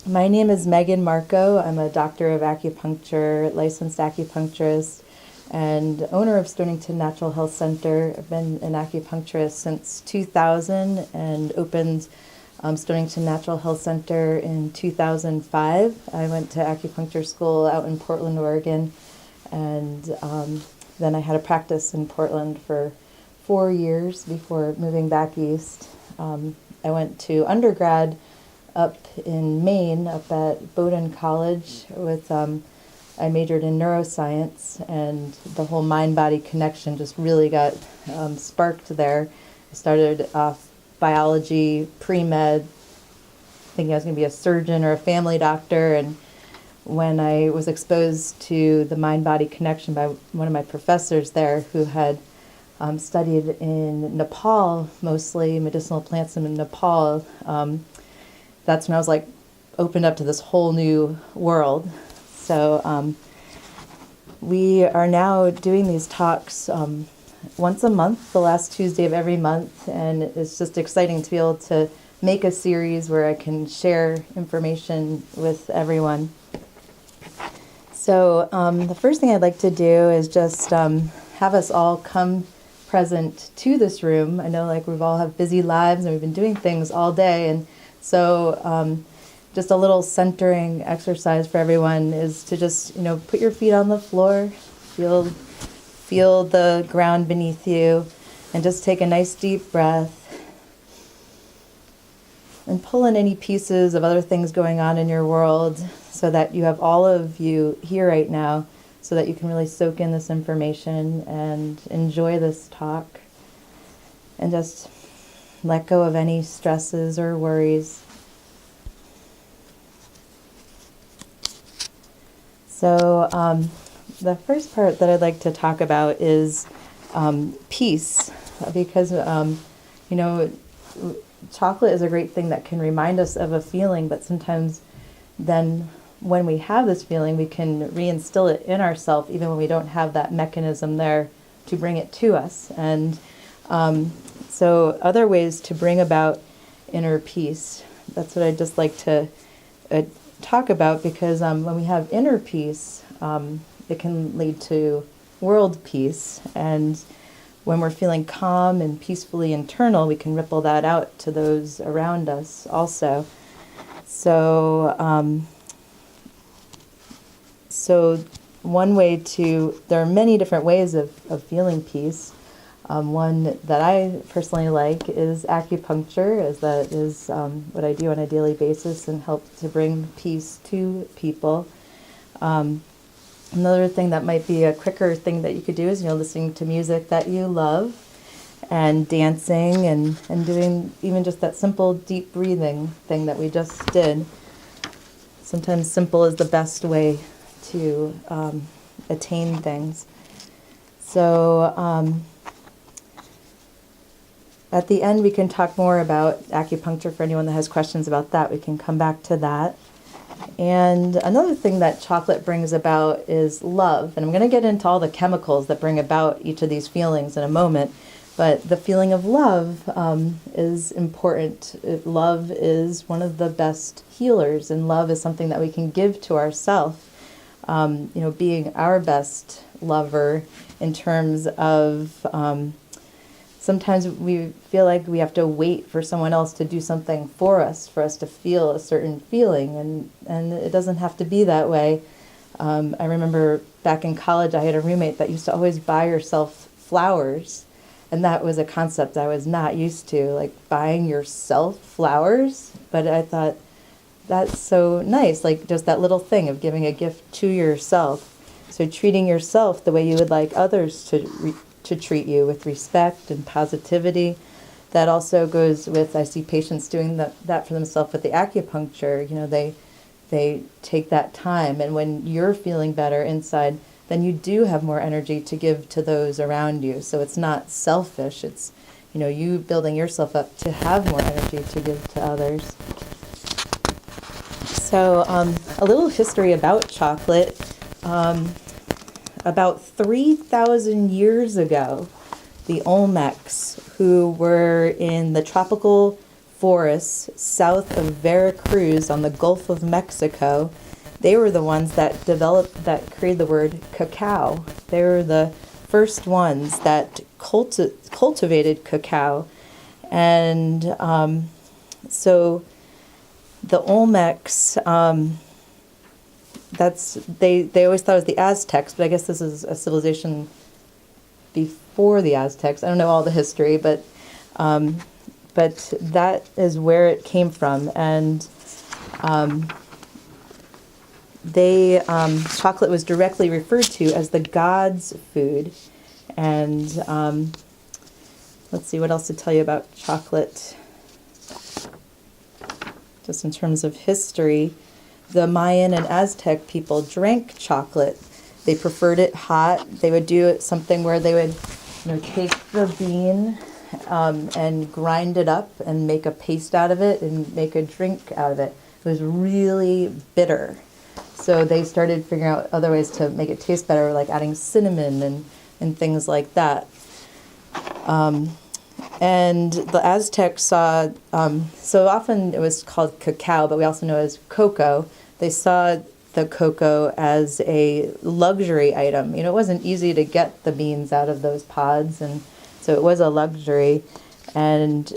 My name is Megan Marco. I'm a doctor of acupuncture, licensed acupuncturist, and owner of Stonington Natural Health Center. I've been an acupuncturist since 2000 and opened Stonington Natural Health Center in 2005. I went to acupuncture school out in Portland, Oregon, and then I had a practice in Portland for 4 years before moving back east. I went to undergrad up in Maine, up at Bowdoin College with, I majored in neuroscience, and the whole mind-body connection just really got sparked there. I started off biology, pre-med, thinking I was going to be a surgeon or a family doctor, and when I was exposed to the mind-body connection by one of my professors there who had studied in Nepal, mostly medicinal plants in Nepal, that's when I was like opened up to this whole new world. So we are now doing these talks once a month, the last Tuesday of every month, and it's just exciting to be able to make a series where I can share information with everyone. So the first thing I'd like to do is just have us all come present to this room. I know like we've all have busy lives and we've been doing things all day, and so just a little centering exercise for everyone is to just, put your feet on the floor, feel the ground beneath you, and just take a nice deep breath and pull in any pieces of other things going on in your world so that you have all of you here right now so that you can really soak in this information and enjoy this talk and just let go of any stresses or worries. So the first part that I'd like to talk about is peace, because, chocolate is a great thing that can remind us of a feeling, but sometimes then when we have this feeling, we can reinstill it in ourselves, even when we don't have that mechanism there to bring it to us. And so other ways to bring about inner peace, that's what I'd just like to talk about, because when we have inner peace, it can lead to world peace. And when we're feeling calm and peacefully internal, we can ripple that out to those around us also. So, so one way there are many different ways of feeling peace. One that I personally like is acupuncture, as that is what I do on a daily basis and help to bring peace to people. Another thing that might be a quicker thing that you could do is, listening to music that you love and dancing and doing even just that simple deep breathing thing that we just did. Sometimes simple is the best way to attain things. So at the end, we can talk more about acupuncture. For anyone that has questions about that, we can come back to that. And another thing that chocolate brings about is love. And I'm going to get into all the chemicals that bring about each of these feelings in a moment. But the feeling of love is important. Love is one of the best healers, and love is something that we can give to ourselves. Being our best lover in terms of sometimes we feel like we have to wait for someone else to do something for us to feel a certain feeling, and it doesn't have to be that way. I remember back in college I had a roommate that used to always buy herself flowers, and that was a concept I was not used to, like buying yourself flowers. But I thought, that's so nice, like just that little thing of giving a gift to yourself. So treating yourself the way you would like others to treat you, with respect and positivity. That also goes with, I see patients doing that for themselves with the acupuncture. They take that time, and when you're feeling better inside, then you do have more energy to give to those around you. So it's not selfish, it's you building yourself up to have more energy to give to others. So a little history about chocolate. About 3,000 years ago, the Olmecs, who were in the tropical forests south of Veracruz on the Gulf of Mexico. They were the ones that created the word cacao. They were the first ones that cultivated cacao. And so the Olmecs, they always thought it was the Aztecs, but I guess this is a civilization before the Aztecs. I don't know all the history, but that is where it came from. And chocolate was directly referred to as the gods' food. And let's see what else to tell you about chocolate. Just in terms of history, the Mayan and Aztec people drank chocolate. They preferred it hot. They would do it something where they would, take the bean and grind it up and make a paste out of it and make a drink out of it. It was really bitter. So they started figuring out other ways to make it taste better, like adding cinnamon and things like that. And the Aztecs saw, so often it was called cacao, but we also know it as cocoa. They saw the cocoa as a luxury item. It wasn't easy to get the beans out of those pods, and so it was a luxury. And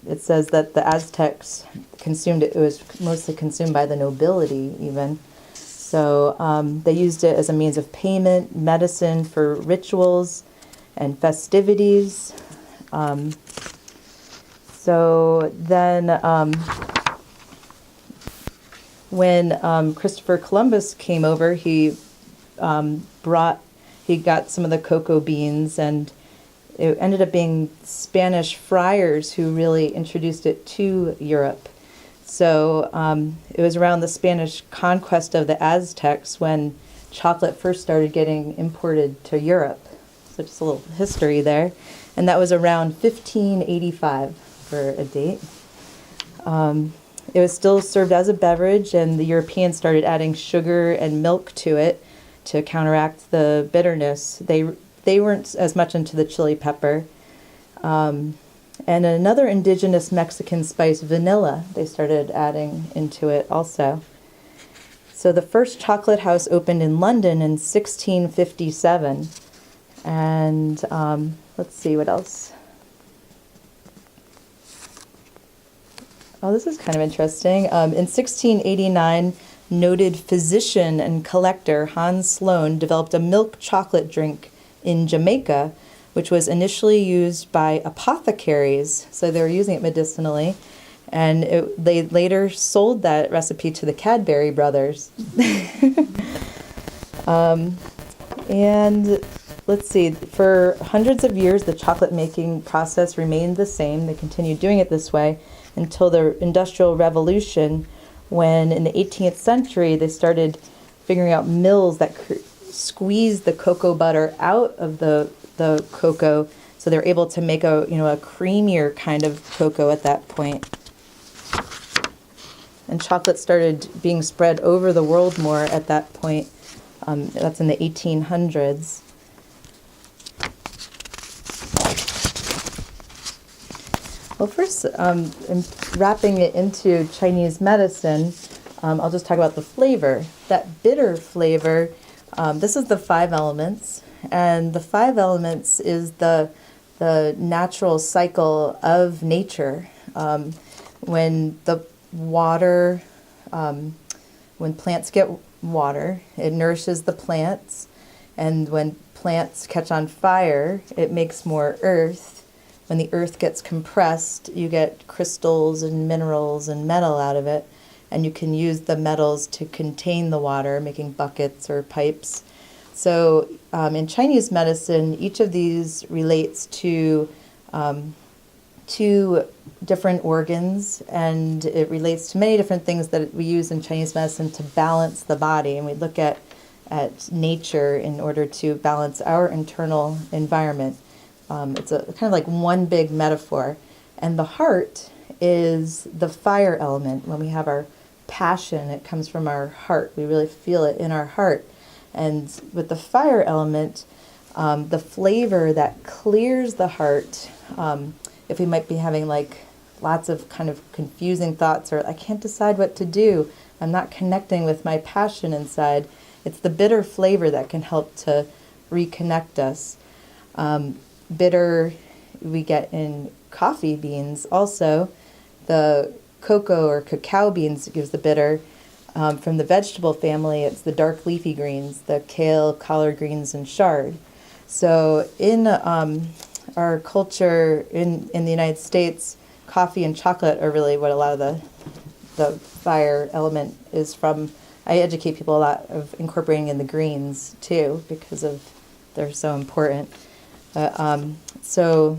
it says that the Aztecs consumed it. It was mostly consumed by the nobility, even. So they used it as a means of payment, medicine for rituals and festivities. So then when Christopher Columbus came over, he got some of the cocoa beans, and it ended up being Spanish friars who really introduced it to Europe. So it was around the Spanish conquest of the Aztecs when chocolate first started getting imported to Europe. So just a little history there. And that was around 1585 for a date. It was still served as a beverage, and the Europeans started adding sugar and milk to it to counteract the bitterness. They weren't as much into the chili pepper. And another indigenous Mexican spice, vanilla, they started adding into it also. So the first chocolate house opened in London in 1657. And let's see what else. Oh, this is kind of interesting. In 1689, noted physician and collector Hans Sloane developed a milk chocolate drink in Jamaica, which was initially used by apothecaries. So they were using it medicinally. And they later sold that recipe to the Cadbury brothers. And let's see, for hundreds of years, the chocolate making process remained the same. They continued doing it this way until the Industrial Revolution, when in the 18th century, they started figuring out mills that squeezed the cocoa butter out of the cocoa, so they're able to make a creamier kind of cocoa at that point. And chocolate started being spread over the world more at that point. That's in the 1800s. Well, first, in wrapping it into Chinese medicine, I'll just talk about the flavor. That bitter flavor, this is the 5 elements. And the 5 elements is the natural cycle of nature. When the water, when plants get water, it nourishes the plants. And when plants catch on fire, it makes more earth. When the earth gets compressed, you get crystals and minerals and metal out of it. And you can use the metals to contain the water, making buckets or pipes. So in Chinese medicine, each of these relates to 2 different organs, and it relates to many different things that we use in Chinese medicine to balance the body. And we look at nature in order to balance our internal environment. It's a kind of like one big metaphor. And the heart is the fire element. When we have our passion, it comes from our heart. We really feel it in our heart. And with the fire element, the flavor that clears the heart, if we might be having like lots of kind of confusing thoughts, or I can't decide what to do, I'm not connecting with my passion inside, it's the bitter flavor that can help to reconnect us. Bitter we get in coffee beans also. The cocoa or cacao beans gives the bitter. From the vegetable family, it's the dark leafy greens, the kale, collard greens, and chard. So in our culture in the United States, coffee and chocolate are really what a lot of the fire element is from. I educate people a lot of incorporating in the greens too, because of they're so important. So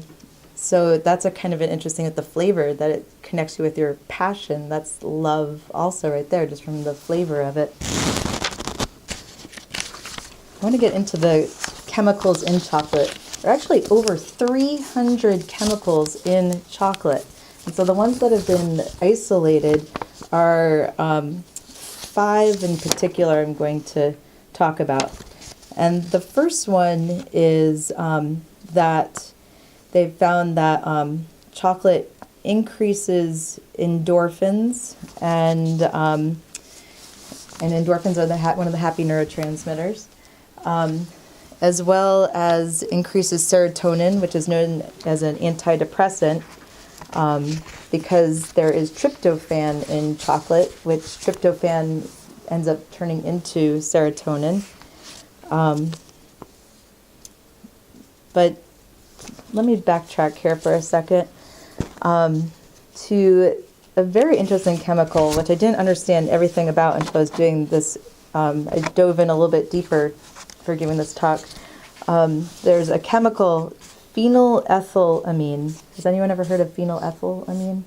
that's a kind of an interesting with the flavor, that it connects you with your passion. That's love also right there, just from the flavor of it. I want to get into the chemicals in chocolate. There are actually over 300 chemicals in chocolate. And so the ones that have been isolated are 5 in particular I'm going to talk about. And the first one is that they've found that chocolate increases endorphins, and endorphins are one of the happy neurotransmitters, as well as increases serotonin, which is known as an antidepressant, because there is tryptophan in chocolate, which tryptophan ends up turning into serotonin. But let me backtrack here for a second to a very interesting chemical, which I didn't understand everything about until I was doing this. I dove in a little bit deeper for giving this talk. There's a chemical, phenylethylamine. Has anyone ever heard of phenylethylamine?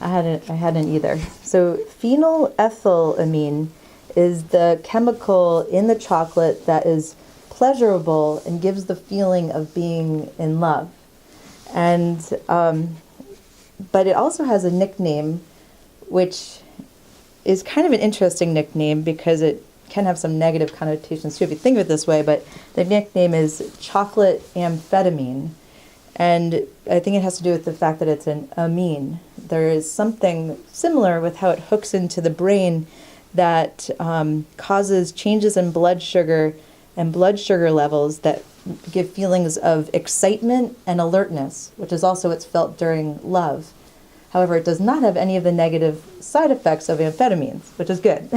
I hadn't either. So phenylethylamine is the chemical in the chocolate that is pleasurable and gives the feeling of being in love. And but it also has a nickname, which is kind of an interesting nickname because it can have some negative connotations too if you think of it this way, but the nickname is chocolate amphetamine. And I think it has to do with the fact that it's an amine. There is something similar with how it hooks into the brain that causes changes in blood sugar and blood sugar levels that give feelings of excitement and alertness, which is also what's felt during love. However, it does not have any of the negative side effects of amphetamines, which is good.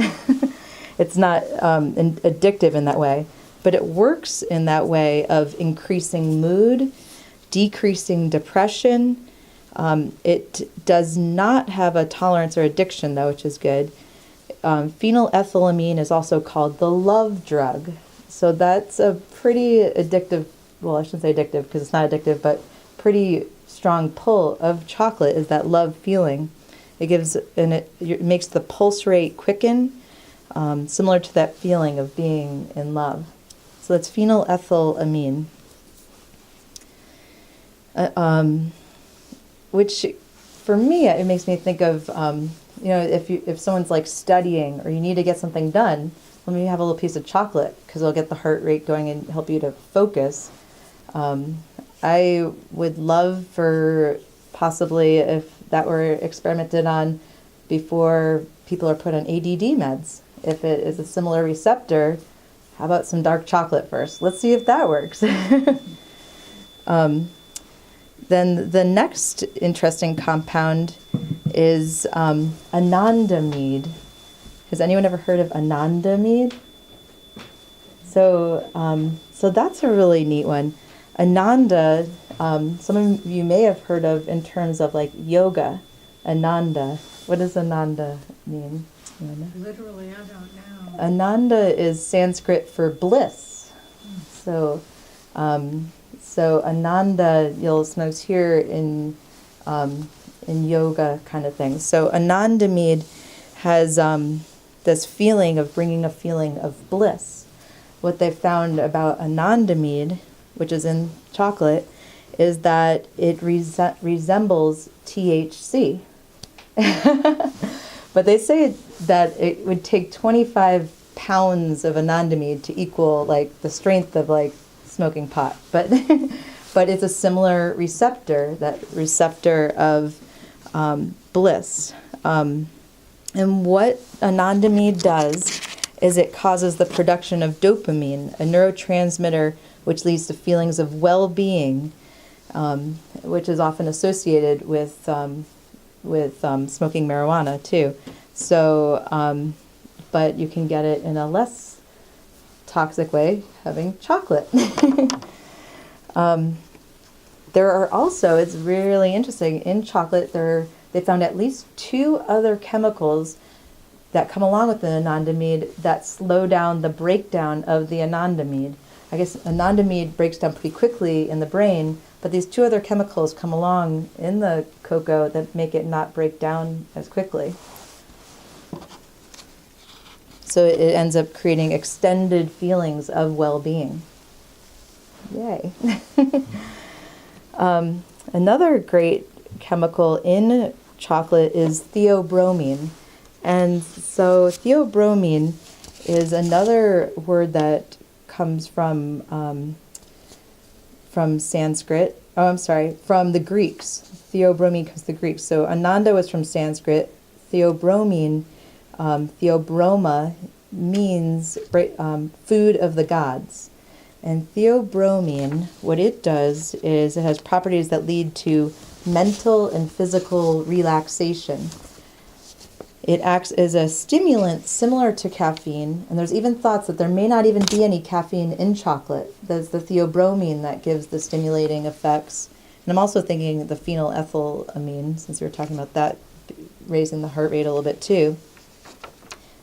It's not addictive in that way, but it works in that way of increasing mood, decreasing depression. It does not have a tolerance or addiction, though, which is good. Phenylethylamine is also called the love drug. So that's a pretty addictive, well, I shouldn't say addictive because it's not addictive, but pretty strong pull of chocolate is that love feeling. It gives, and it makes the pulse rate quicken, similar to that feeling of being in love. So that's phenylethylamine, which for me, it makes me think of, if someone's like studying or you need to get something done, let me have a little piece of chocolate because it'll get the heart rate going and help you to focus. I would love for possibly if that were experimented on before people are put on ADD meds. If it is a similar receptor, how about some dark chocolate first? Let's see if that works. Then the next interesting compound is anandamide. Has anyone ever heard of anandamide? So that's a really neat one. Ananda, some of you may have heard of in terms of like yoga. Ananda. What does ananda mean? Literally, I don't know. Ananda is Sanskrit for bliss. So ananda you'll sometimes hear in yoga kind of things. So anandamide has this feeling of bringing a feeling of bliss. What they found about anandamide, which is in chocolate, is that it resembles THC. But they say that it would take 25 pounds of anandamide to equal like the strength of like smoking pot. But but it's a similar receptor, that receptor of bliss. And what anandamide does is it causes the production of dopamine, a neurotransmitter which leads to feelings of well-being, which is often associated with smoking marijuana too. So, but you can get it in a less toxic way, having chocolate. There are also, it's really interesting, in chocolate they found at least 2 other chemicals that come along with the anandamide that slow down the breakdown of the anandamide. I guess anandamide breaks down pretty quickly in the brain, but these 2 other chemicals come along in the cocoa that make it not break down as quickly. So it ends up creating extended feelings of well-being. Yay. Another great chemical in chocolate is theobromine. And so theobromine is another word that comes from Sanskrit. Oh, I'm sorry, from the Greeks. Theobromine comes from the Greeks. So ananda was from Sanskrit. Theobromine, theobroma, means food of the gods. And theobromine, what it does is it has properties that lead to mental and physical relaxation. It acts as a stimulant similar to caffeine, and there's even thoughts that there may not even be any caffeine in chocolate. There's the theobromine that gives the stimulating effects. And I'm also thinking the phenylethylamine, since we were talking about that, raising the heart rate a little bit too.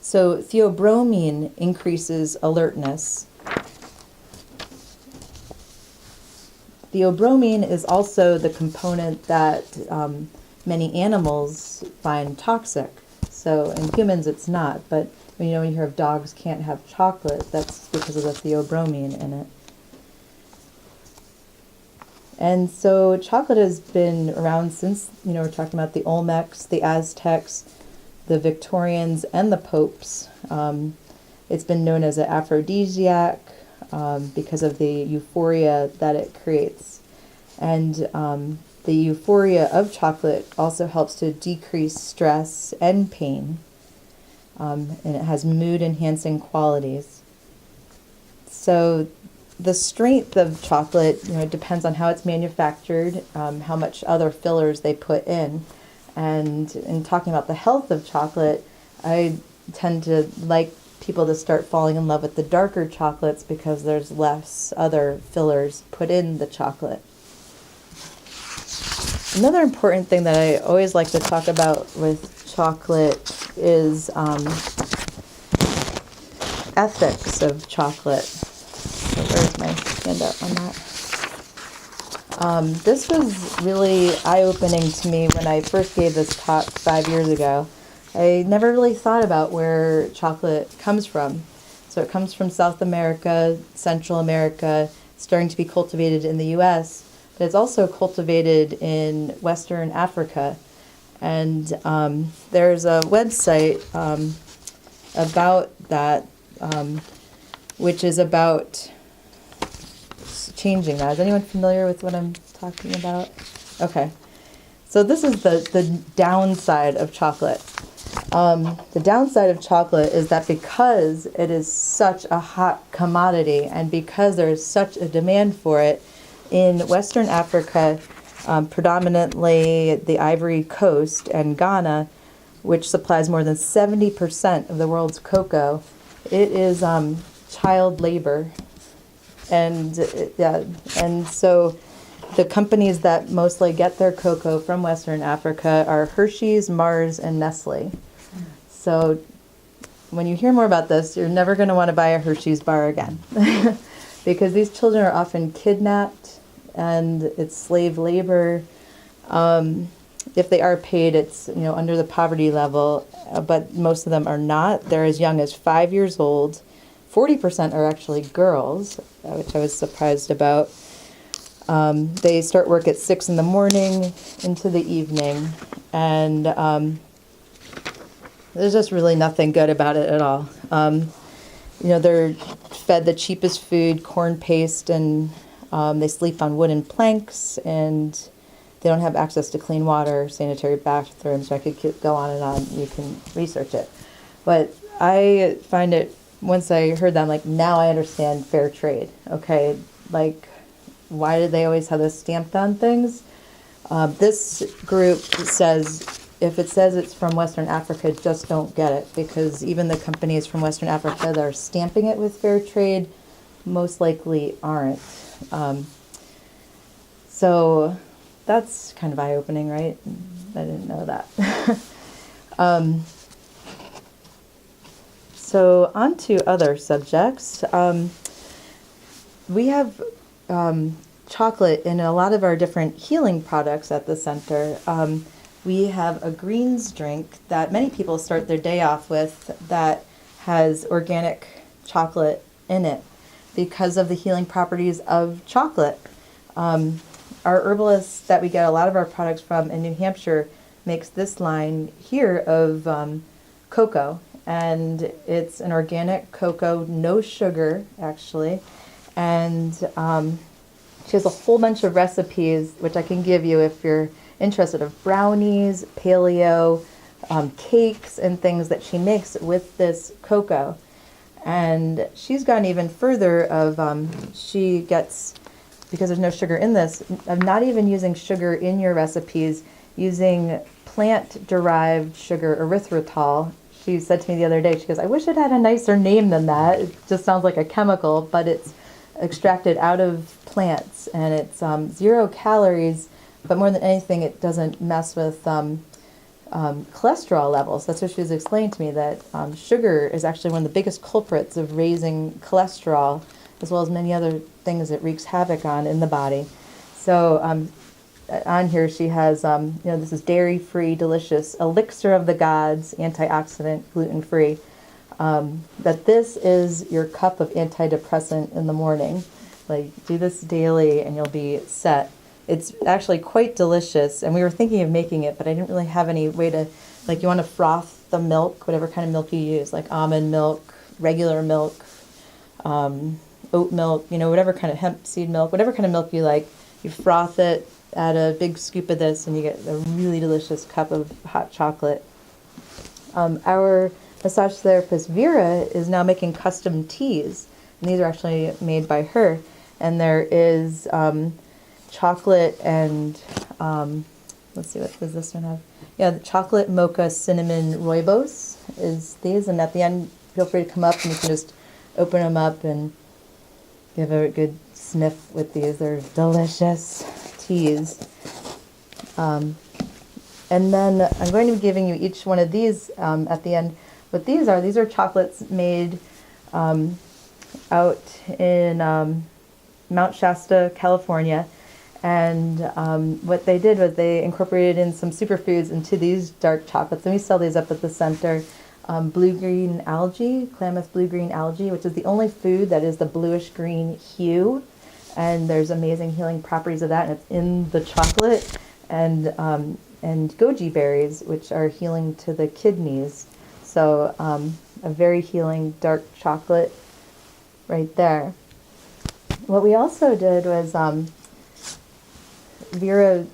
So theobromine increases alertness. Theobromine is also the component that many animals find toxic. So in humans it's not, but when you hear of dogs can't have chocolate, that's because of the theobromine in it. And so chocolate has been around since, we're talking about the Olmecs, the Aztecs, the Victorians, and the popes. It's been known as an aphrodisiac because of the euphoria that it creates. And the euphoria of chocolate also helps to decrease stress and pain. And it has mood-enhancing qualities. So the strength of chocolate, it depends on how it's manufactured, how much other fillers they put in. And in talking about the health of chocolate, I tend to like people to start falling in love with the darker chocolates because there's less other fillers put in the chocolate. Another important thing that I always like to talk about with chocolate is ethics of chocolate. So where's my handout on that? This was really eye-opening to me when I first gave this talk 5 years ago. I never really thought about where chocolate comes from. So it comes from South America, Central America, starting to be cultivated in the U.S., but it's also cultivated in Western Africa. And there's a website about that, which is about changing that. Is anyone familiar with what I'm talking about? Okay. So this is the downside of chocolate. The downside of chocolate is that because it is such a hot commodity and because there is such a demand for it in Western Africa, predominantly the Ivory Coast and Ghana, which supplies more than 70% of the world's cocoa, it is child labor. And so the companies that mostly get their cocoa from Western Africa are Hershey's, Mars, and Nestle. So when you hear more about this, you're never going to want to buy a Hershey's bar again because these children are often kidnapped and it's slave labor. If they are paid, it's under the poverty level, but most of them are not. They're as young as 5 years old. 40% are actually girls, which I was surprised about. They start work at 6 in the morning into the evening, and there's just really nothing good about it at all. They're fed the cheapest food, corn paste, and they sleep on wooden planks, and they don't have access to clean water, sanitary bathrooms. So I could go on and on. You can research it. But I find it, once I heard that, I'm like, now I understand fair trade. Okay, like, why did they always have this stamped on things? This group says, if it says it's from Western Africa, just don't get it, because even the companies from Western Africa that are stamping it with fair trade most likely aren't. So that's kind of eye-opening, right? I didn't know that. So on to other subjects. We have chocolate in a lot of our different healing products at the center. We have a greens drink that many people start their day off with that has organic chocolate in it because of the healing properties of chocolate. Our herbalist that we get a lot of our products from in New Hampshire makes this line here of cocoa. And it's an organic cocoa, no sugar, actually. And she has a whole bunch of recipes, which I can give you if you're interested, of brownies, paleo, cakes, and things that she makes with this cocoa. And she's gone even further of, she gets, because there's no sugar in this, of not even using sugar in your recipes, using plant-derived sugar, erythritol. She said to me the other day, she goes, I wish it had a nicer name than that. It just sounds like a chemical, but it's extracted out of plants, and it's 0 calories, but more than anything, it doesn't mess with cholesterol levels. That's what she was explaining to me, that sugar is actually one of the biggest culprits of raising cholesterol, as well as many other things it wreaks havoc on in the body. So on here she has, this is dairy-free, delicious, elixir of the gods, antioxidant, gluten-free. That this is your cup of antidepressant in the morning. Like, do this daily and you'll be set. It's actually quite delicious, and we were thinking of making it, but I didn't really have any way to, like, you want to froth the milk, whatever kind of milk you use, like almond milk, regular milk, oat milk, whatever kind of hemp seed milk, whatever kind of milk you like. You froth it, add a big scoop of this, and you get a really delicious cup of hot chocolate. Our massage therapist Vera is now making custom teas, and these are actually made by her. And there is chocolate and let's see, what does this one have? Yeah, the chocolate mocha cinnamon rooibos is these, and at the end, feel free to come up and you can just open them up and give a good sniff with these. They're delicious teas. And then I'm going to be giving you each one of these at the end. What these are chocolates made out in Mount Shasta, California. And what they did was they incorporated in some superfoods into these dark chocolates. And we sell these up at the center. Blue-green algae, Klamath blue-green algae, which is the only food that is the bluish-green hue. And there's amazing healing properties of that, and it's in the chocolate. And goji berries, which are healing to the kidneys. So a very healing dark chocolate right there. What we also did was Vera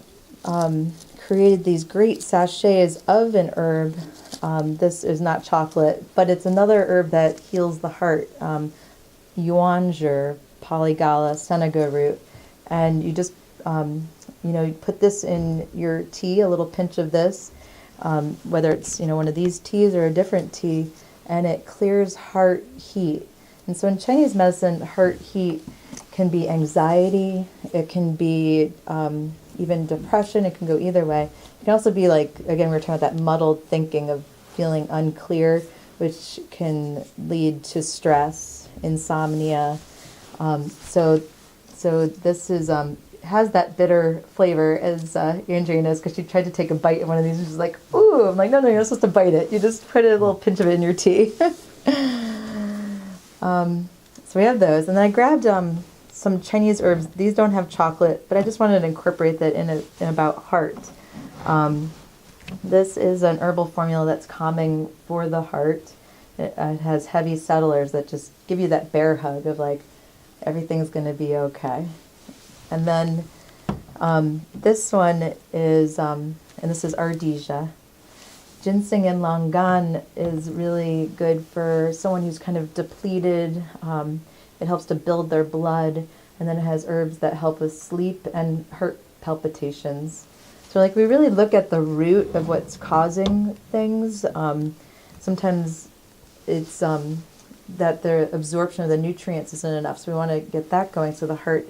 created these great sachets of an herb. This is not chocolate, but it's another herb that heals the heart. Yuanger, polygala, seneca root. And you just, you put this in your tea, a little pinch of this, whether it's, one of these teas or a different tea, and it clears heart heat. And so in Chinese medicine, heart heat can be anxiety, it can be even depression, it can go either way. It can also be like, again, we were talking about that muddled thinking of feeling unclear, which can lead to stress, insomnia. So this is has that bitter flavor, as Andrea knows, because she tried to take a bite of one of these and she's like, ooh, I'm like, no, you're not supposed to bite it. You just put a little pinch of it in your tea. So we have those. And then I grabbed some Chinese herbs. These don't have chocolate, but I just wanted to incorporate that in about heart. This is an herbal formula that's calming for the heart. It has heavy settlers that just give you that bear hug of like, everything's going to be okay. And then This one is, and this is Ardesia. Ginseng and Longan is really good for someone who's kind of depleted. It helps to build their blood, and then it has herbs that help with sleep and heart palpitations. So like we really look at the root of what's causing things. Sometimes it's that the absorption of the nutrients isn't enough, so we want to get that going so the heart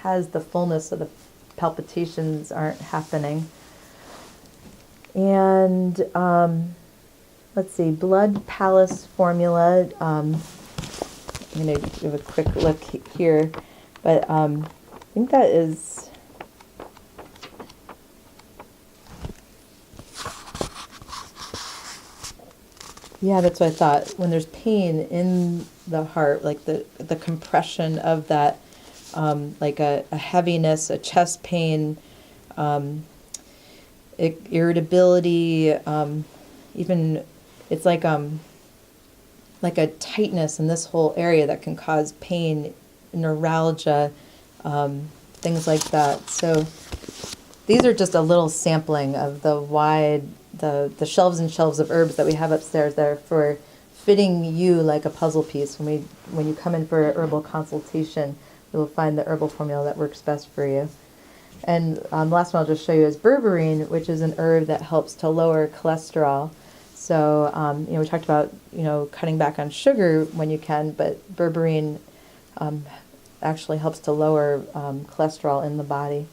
has the fullness so the palpitations aren't happening. And let's see, Blood Palace formula. I'm going to give a quick look here, but I think that is. Yeah, that's what I thought. When there's pain in the heart, like the compression of that, like a heaviness, a chest pain, irritability, even it's like a tightness in this whole area that can cause pain, neuralgia, things like that. So these are just a little sampling of the shelves and shelves of herbs that we have upstairs that are for fitting you like a puzzle piece. When you come in for an herbal consultation, you'll find the herbal formula that works best for you. And the last one I'll just show you is berberine, which is an herb that helps to lower cholesterol. So, we talked about, cutting back on sugar when you can, but berberine actually helps to lower cholesterol in the body.